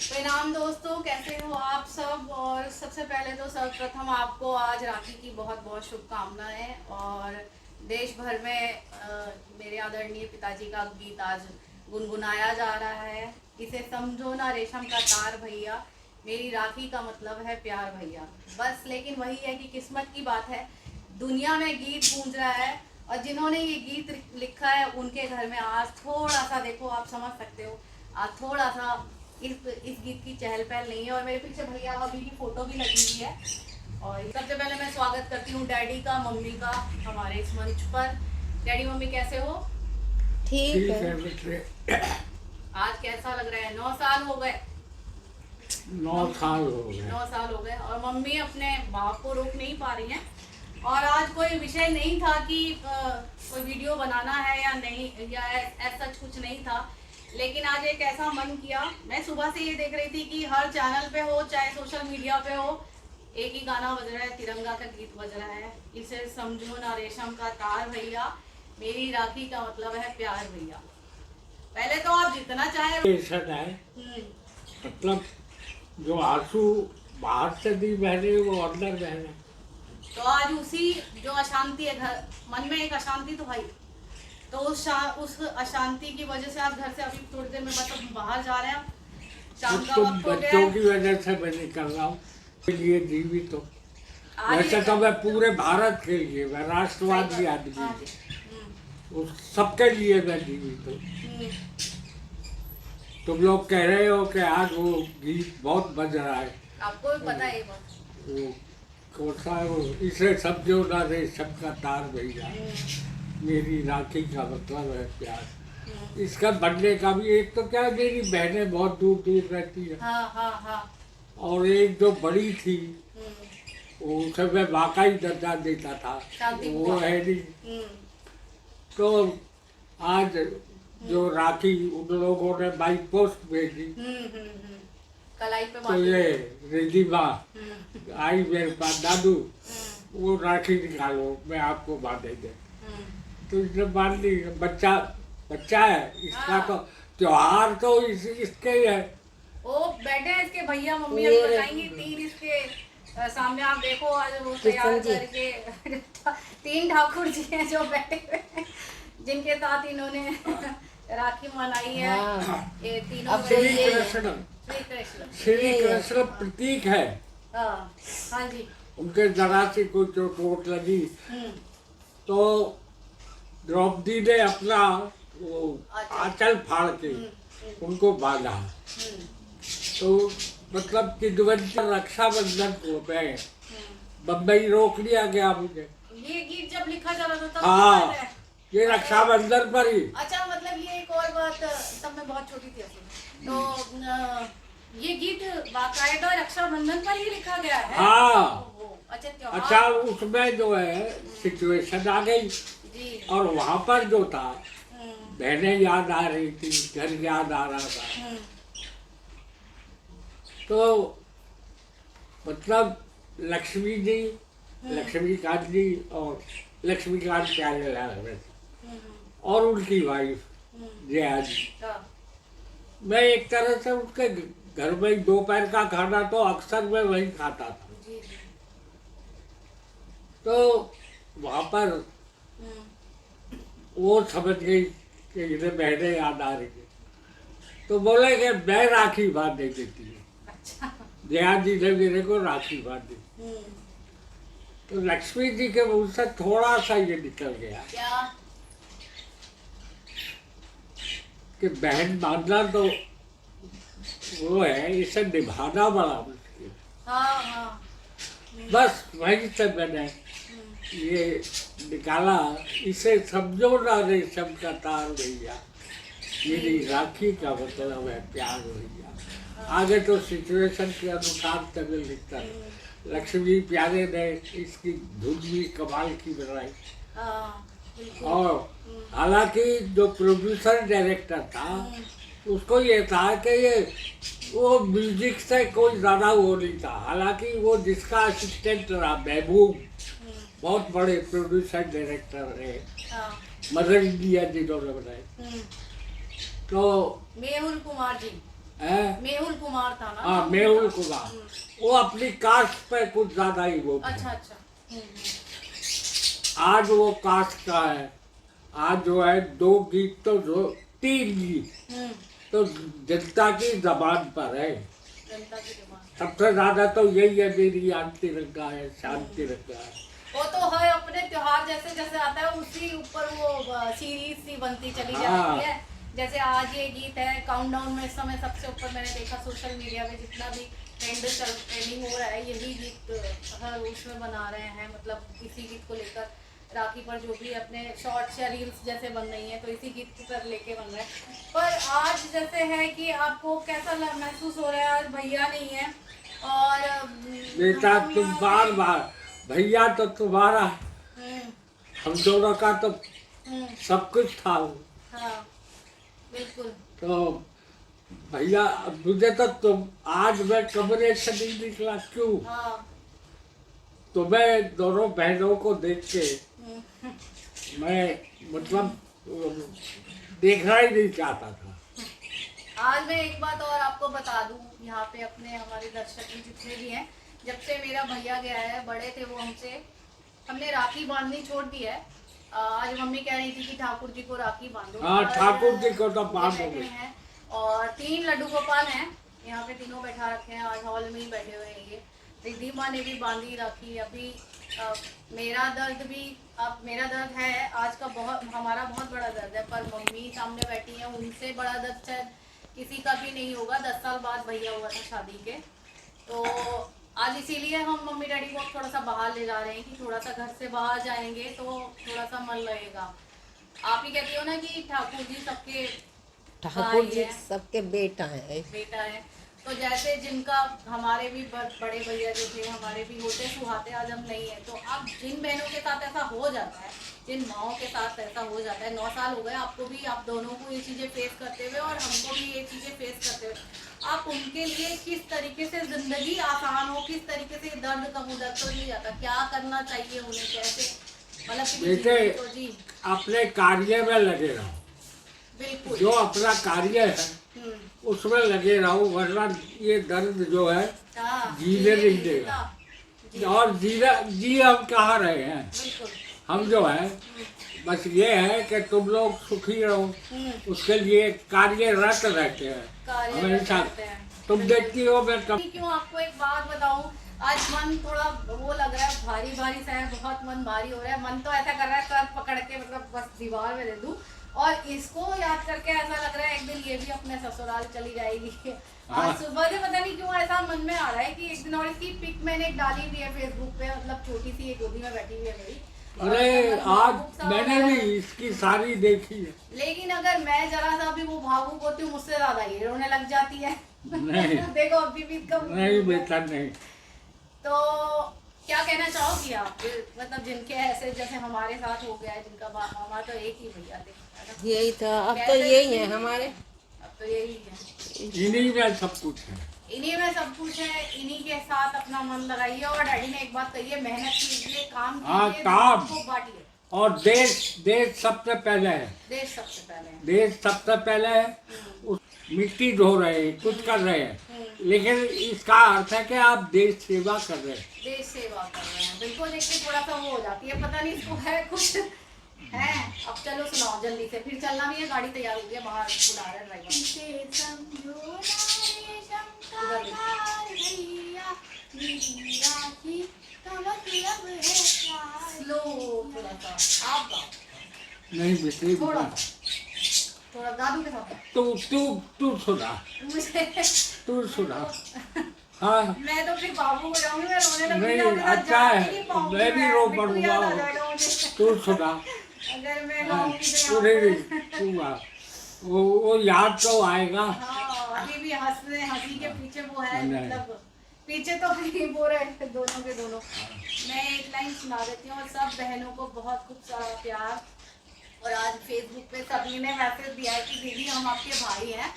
प्रणाम दोस्तों, कैसे हो आप सब। और सबसे पहले तो सर्वप्रथम आपको आज राखी की बहुत बहुत शुभकामनाएं। और देश भर में मेरे आदरणीय पिताजी का गीत आज गुनगुनाया जा रहा है। इसे समझो ना रेशम का तार भैया, मेरी राखी का मतलब है प्यार भैया। बस लेकिन वही है कि किस्मत की बात है, दुनिया में गीत गूंज रहा है और जिन्होंने ये गीत लिखा है उनके घर में आज थोड़ा सा, देखो आप समझ सकते हो, आज थोड़ा सा इस गीत की चहल पहल नहीं है। और मेरे पीछे भैया भाभी की फोटो भी लगी हुई है। और सबसे पहले मैं स्वागत करती हूँ डैडी का, मम्मी का हमारे इस मंच पर। डैडी मम्मी कैसे हो? ठीक है। आज कैसा लग रहा है? 9 साल हो गए। 9 साल हो गए। 9 साल हो गए और मम्मी अपने बाप को रोक नहीं पा रही हैं। और आज कोई विषय नहीं था कि कोई वीडियो बनाना है या नहीं, या ऐसा कुछ नहीं था। लेकिन आज एक ऐसा मन किया, मैं सुबह से ये देख रही थी कि हर चैनल पे हो चाहे सोशल मीडिया पे हो, एक ही गाना बज रहा है, तिरंगा का गीत बज रहा है। इसे समझो ना रेशम का तार भैया, मेरी राखी का मतलब है प्यार भैया। पहले तो आप जितना चाहे मतलब जो आंसू बाहर से नहीं बहने वो अंदर बहने। तो आज उसी जो अशांति है, घर मन में एक अशांति तो भाई, तो उस अशांति की वजह से आप घर से अभी थोड़ी देर में बस बाहर जा रहे हैं। शाम का वक्त हो गया बच्चों की वजह से मैं निकल रहा हूँ के लिए जीवित तो वैसे तो मैं पूरे भारत के लिए, मैं राष्ट्रवादी आदमी हूँ, सबके लिए मैं जीवित हूँ। तुम लोग कह रहे हो कि आज वो गीत बहुत बज रहा है, आपको भी पता है बात? वो कौन सा है वो, इसे समझो ना रेशम का तार भैया, मेरी राखी का मतलब है प्यार। इसका बनने का भी एक तो क्या, मेरी बहनें बहुत दूर दूर रहती है। हाँ। और एक जो बड़ी थी वो उसे मैं वाकई दर्जा देता था, वो है नहीं। तो आज जो राखी उन लोगों ने बाई पोस्ट भेजी, कलाई पे तो ये रिधिमा आई मेरे पास, दादू वो राखी निकालो मैं आपको बांधे दे। तो इसने बांध ली। बच्चा है इसका, तो त्योहार तो इसके ही है। वो बैठे हैं इसके भैया, मम्मी अभी बताएंगी। 3 इसके सामने आप देखो, आज वो तैयार करके 3 ठाकुर जी हैं जो बैठे हुए हैं, जिनके साथ इन्होंने राखी मनाई है। ये तीनों श्री कृष्ण प्रतीक है। हाँ जी। उनके जरा से कोई चोट लगी तो द्रौपदी ने अपना वो आंचल फाड़ के उनको बांधा। तो मतलब कि रक्षाबंधन को मैं बम्बई रोक लिया गया मुझे। ये गीत जब लिखा जा रहा था, हाँ, ये रक्षाबंधन पर ही। अच्छा, मतलब ये एक और बात, तब मैं बहुत छोटी थी तो ये गीत बाकायदा रक्षाबंधन पर ही लिखा गया है। हाँ। अच्छा, उसमें जो है सिचुएशन आ गई जी। और वहाँ पर जो था, बहनें याद आ रही थी, घर याद आ रहा था। तो मतलब लक्ष्मी जी, लक्ष्मीकांत जी और लक्ष्मीकांत प्यारेलाल और उनकी वाइफ जया जी, मैं एक तरह से उनके घर में दोपहर का खाना तो अक्सर मैं वही खाता था। तो वहाँ पर वो समझ गई कि इन्हें बहनें याद आ रही है, तो बोले कि मैं राखी बांध देती हूँ। अच्छा। जया जी ने मेरे को राखी बांधी। तो लक्ष्मी जी के मुंह से थोड़ा सा ये निकल गया क्या? कि बहन बांधना तो वो है, इसे निभाना बड़ा मुश्किल। हाँ। बस वहीं से मैंने ये निकाला, इसे समझो ना रेशम का तार भैया, मेरी राखी का मतलब है प्यार भैया। आगे तो सिचुएशन के अनुसार तभी लिखता है। लक्ष्मी प्यारे ने इसकी धुन भी कमाल की बनाई। और हालांकि जो प्रोड्यूसर डायरेक्टर था उसको ये था कि ये वो म्यूजिक से कोई ज़्यादा वो नहीं था। हालांकि वो जिसका असिस्टेंट रहा महबूब, बहुत बड़े प्रोड्यूसर डायरेक्टर है, मदर इंडिया जिन्होंने बनाए, तो मेहुल कुमार जी। है। मेहुल कुमार था ना? हाँ, मेहुल कुमार। वो अपनी कास्ट पे कुछ ज्यादा ही वो थे। अच्छा अच्छा। आज वो कास्ट का है। आज जो है 2 गीत तो जो 3 गीत तो जनता की जबान पर है। जनता की डिमांड। सबसे ज्यादा तो यही है, मेरी आन तिरंगा है, शान तिरंगा है। वो तो हर अपने त्योहार जैसे जैसे आता है उसी ऊपर वो सीरीज सी बनती चली हाँ। जाती है। जैसे आज ये गीत है काउंटडाउन में, इस समय सबसे ऊपर मैंने देखा सोशल मीडिया में जितना भी ट्रेंडिंग हो रहा है, यही गीत हर उसमें बना रहे हैं। मतलब इसी गीत को लेकर राखी पर जो भी अपने शॉर्ट्स या रील्स जैसे बन रही हैं तो इसी गीत को पर लेके बन रहे हैं। पर आज जैसे है कि आपको कैसा महसूस हो रहा है? आज भैया नहीं है और बेटा तुम बार बार भैया तो तुम्हारा, हम दोनों का तो सब कुछ था। हाँ बिल्कुल। तो भैया मुझे तो तुम आज मैं कमरे से नहीं निकला क्यों? हाँ। तो मैं दोनों बहनों को देख के मैं मतलब देखना ही नहीं चाहता था। आज मैं एक बात और आपको बता दूं, यहाँ पे अपने हमारे दर्शक भी जितने भी हैं, जब से मेरा भैया गया है, बड़े थे वो हमसे, हमने राखी बांधनी छोड़ दी है। आज मम्मी कह रही थी कि ठाकुर जी को राखी बांधो। हाँ, ठाकुर जी को तो बांध बैठे दोगे। हैं और 3 लड्डू गोपाल हैं यहाँ पे, तीनों बैठा रखे हैं, आज हॉल में ही बैठे हुए हैं ये। रिद्धि माँ ने भी बांधी राखी। अभी मेरा दर्द भी, अब मेरा दर्द है आज का, बहुत हमारा बहुत बड़ा दर्द है, पर मम्मी सामने बैठी हैं, उनसे बड़ा दर्द शायद किसी का भी नहीं होगा। 10 साल बाद भैया हुआ था शादी के, तो आज इसीलिए हम मम्मी डैडी को थोड़ा सा बाहर ले जा रहे हैं कि थोड़ा सा घर से बाहर जाएंगे तो थोड़ा सा मन लगेगा। आप ही कहती हो ना कि ठाकुर जी सबके ठाकुर भाई जी हैं, सबके बेटा है। बेटा है। तो जैसे जिनका हमारे भी बड़े भैया जो थे हमारे भी होते सुहाते, आज हम नहीं है। तो अब जिन बहनों के साथ ऐसा हो जाता है, जिन माओं के साथ ऐसा हो जाता है, 9 साल हो गए आपको भी, आप दोनों को ये चीज़ें फेस करते हुए और हमको भी ये चीज़ें फेस करते हुए, आप उनके लिए किस तरीके से ज़िंदगी आसान हो, किस तरीके से दर्द कम दर्द तो नहीं जाता, क्या करना चाहिए उन्हें, कैसे मतलब कि बेटे तो जी अपने कार्य में लगे रहो, बिल्कुल। जो अपना कार्य है उसमें लगे रहो, वरना ये दर्द जो है हाँ, जीने नहीं देगा। और जी हम कहाँ रहे हैं? बिल्कुल। हम जो है बस ये है कि तुम लोग सुखी रहो, उसके लिए कार्यरत रहते हैं हमेशा। तुम देखती हो मैं कब क्यों आपको एक बात बताऊं, आज मन थोड़ा वो लग रहा है, भारी भारी सा है, बहुत मन भारी हो रहा है। मन तो ऐसा कर रहा है सर पकड़ के मतलब बस दीवार में दे दूं, और इसको याद करके ऐसा लग रहा है एक दिन ये भी अपने ससुराल चली जाएगी। आज सुबह से पता नहीं क्यों ऐसा मन में आ रहा है कि एक दिन, और इसकी पिक मैंने एक डाली भी है फेसबुक पे, मतलब छोटी सी एक गोदी में बैठी हुई है मेरी। अरे आज मैंने भी इसकी सारी देखी है। लेकिन अगर मैं जरा सा भी वो भावुक होती हूँ, मुझसे ज्यादा ये रोने लग जाती है। नहीं देखो अभी भी कब नहीं बेटा नहीं। तो क्या कहना चाहोगी आप, मतलब जिनके ऐसे जैसे हमारे साथ हो गया है, जिनका हमारा तो एक ही भैया थे, है ना? यही था, अब तो यही है हमारे। अब तो यही है, इन्हीं में सब कुछ है। इन्हीं में सब कुछ है। इन्हीं के साथ अपना मन लगाइए, और डैडी ने एक बात कही है, मेहनत कीजिए, काम हाँ, कीजिए, काम। को बांटिए। और देश सबसे पहले है। देश सबसे पहले है। देश सबसे पहले है। उस मिट्टी धो रहे हैं, कुछ कर रहे हैं, लेकिन इसका अर्थ है कि आप देश सेवा कर रहे हैं। देश सेवा कर रहे हैं, बिल्कुल। देखिए थोड़ा सा वो हो जाती है, पता नहीं इसको है कुछ है। अब चलो सुनाओ जल्दी से, फिर चलना भी है, गाड़ी तैयार हो गई है, बाहर बुला रहे ड्राइवर। स्लो थोड़ा सा आप गाओ, नहीं बेटे थोड़ा दादू के साथ। तू सुना, मुझे तू सुना। हाँ मैं तो फिर बाबू हो जाऊंगी, मैं रोने लगूंगी। नहीं, आपके साथ अच्छा जा ही है, नहीं पाऊंगी मैं भी रो बिट्टू पड़ूंगा। याद आ जाएगा मुझे। तू सुना। अगर मैं हाँ, गाऊंगी तो तू नहीं यहाँ नहीं, तू आ। वो याद तो आएगा। हाँ, अभी भी हंसी के पीछे वो है, नहीं। मतलब पीछे तो नहीं वो रहे दोनों के दोनों। मैं एक लाइन सुना देती हूँ, और सब बहनों को बहुत खूब सारा प्यार। और आज फेसबुक पे सभी ने मैसेज दिया है कि दीदी हम आपके भाई हैं,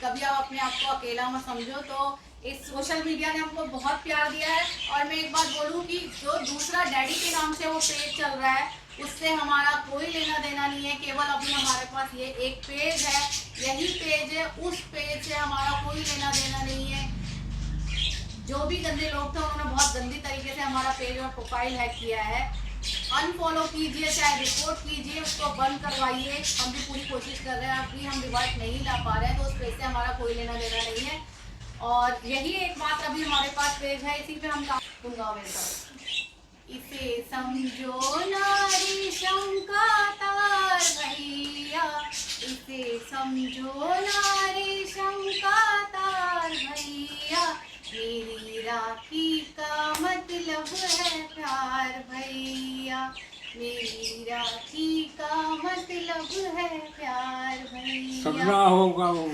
कभी आप अपने आप को अकेला मत समझो। तो इस सोशल मीडिया ने हमको बहुत प्यार दिया है। और मैं एक बात बोलूँ कि जो दूसरा डैडी के नाम से वो पेज चल रहा है, उससे हमारा कोई लेना देना नहीं है। केवल अभी हमारे पास ये एक पेज है, यही पेज है, उस पेज से हमारा कोई लेना देना नहीं है। जो भी गंदे लोग थे उन्होंने बहुत गंदी तरीके से हमारा पेज और प्रोफाइल हैक किया है। अनफॉलो कीजिए, चाहे रिपोर्ट कीजिए, उसको बंद करवाइए। हम भी पूरी कोशिश कर रहे हैं, अभी हम रिवर्ट नहीं ला पा रहे हैं, तो उस पेज से हमारा कोई लेना देना नहीं है। और यही एक बात अभी हमारे पास पेज है, इसी पे हम काम दूंगा। इसे समझो नारी शंका तार भैया, इसे समझो नारी शंका तार भैया, मेरी राखी का मतलब है प्यार भैया, मेरी राखी का मतलब है प्यार भैया। समझा होगा वो।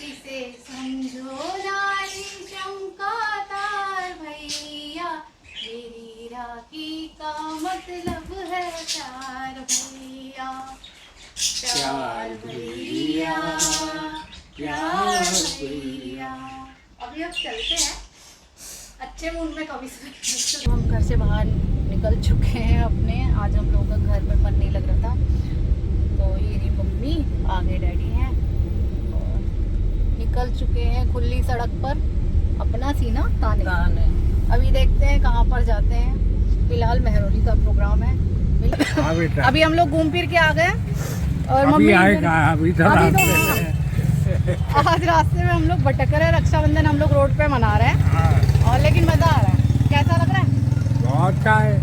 इसे समझो नारी शंका तार भैया, मेरी राखी का मतलब है प्यार भैया, प्यार भैया, प्यार भैया। अभी अब चलते हैं अच्छे मूड में। कभी से हम घर से बाहर निकल चुके हैं अपने। आज हम लोगों का घर में मन नहीं लग रहा था, तो ये रही मम्मी, आगे डैडी हैं और निकल चुके हैं खुली सड़क पर अपना सीना ताने। अभी देखते हैं कहाँ पर जाते हैं। फिलहाल मेहरौली का प्रोग्राम है। अभी हम लोग घूम फिर के आ गए और मम्मी अभी तो आज रास्ते में हम लोग भटक रहे हैं। रक्षाबंधन हम लोग रोड पे मना रहे हैं और लेकिन मजा आ रहा है। कैसा लग रहा है? बहुत अच्छा है।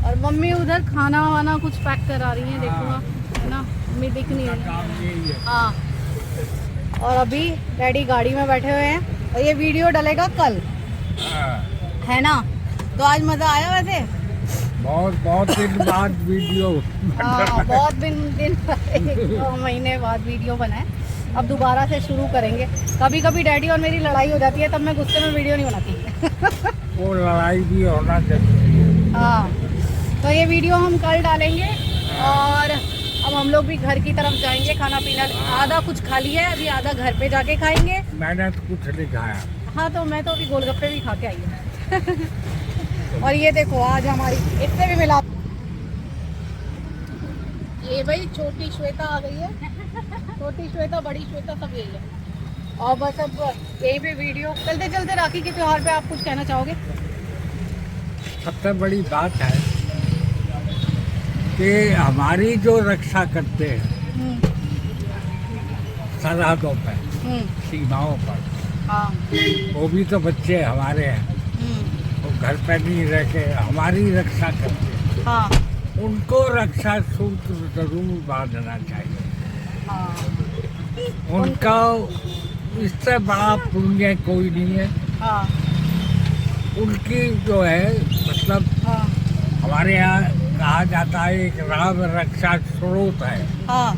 और मम्मी उधर खाना वाना कुछ पैक करा रही है, देखो है ना, मम्मी दिख नहीं रही है। हाँ, और अभी डैडी गाड़ी में बैठे हुए हैं और ये वीडियो डलेगा कल, है ना। तो आज मजा आया वैसे? बहुत दिन बाद वीडियो। हाँ, बहुत दिन 1-2 महीने बाद वीडियो बनाए। अब दोबारा से शुरू करेंगे। कभी कभी डैडी और मेरी लड़ाई हो जाती है, तब मैं गुस्से में वीडियो नहीं बनाती। वो लड़ाई भी होना चाहिए। हाँ, तो ये वीडियो हम कल डालेंगे और अब हम लोग भी घर की तरफ जाएंगे। खाना पीना आधा कुछ खा लिया है, अभी आधा घर पे जाके खाएंगे। मैंने तो कुछ नहीं खाया। हाँ, तो मैं तो अभी गोलगप्पे भी खा के आई हूँ। और ये देखो आज हमारी इससे भी मिला, ये भाई छोटी श्वेता आ गई है। छोटी श्वेता, बड़ी श्वेता, सब यही है। और बस अब यहीं पे वीडियो चलते चलते राखी के त्योहार पे आप कुछ कहना चाहोगे? सबसे बड़ी बात है कि हमारी जो रक्षा करते हैं सरहदों पर, सीमाओं पर, हाँ, वो भी तो बच्चे हमारे हैं। वो घर पर नहीं रह के हमारी रक्षा करते हैं। हाँ, उनको रक्षा सूत्र जरूर बांधना चाहिए। हाँ, उनका इससे बड़ा पुण्य कोई नहीं है। हाँ, उनकी जो है मतलब हाँ, हमारे यहाँ कहा जाता है एक राम रक्षा स्रोत है। हाँ,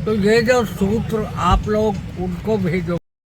तो ये जो सूत्र आप लोग उनको भेजो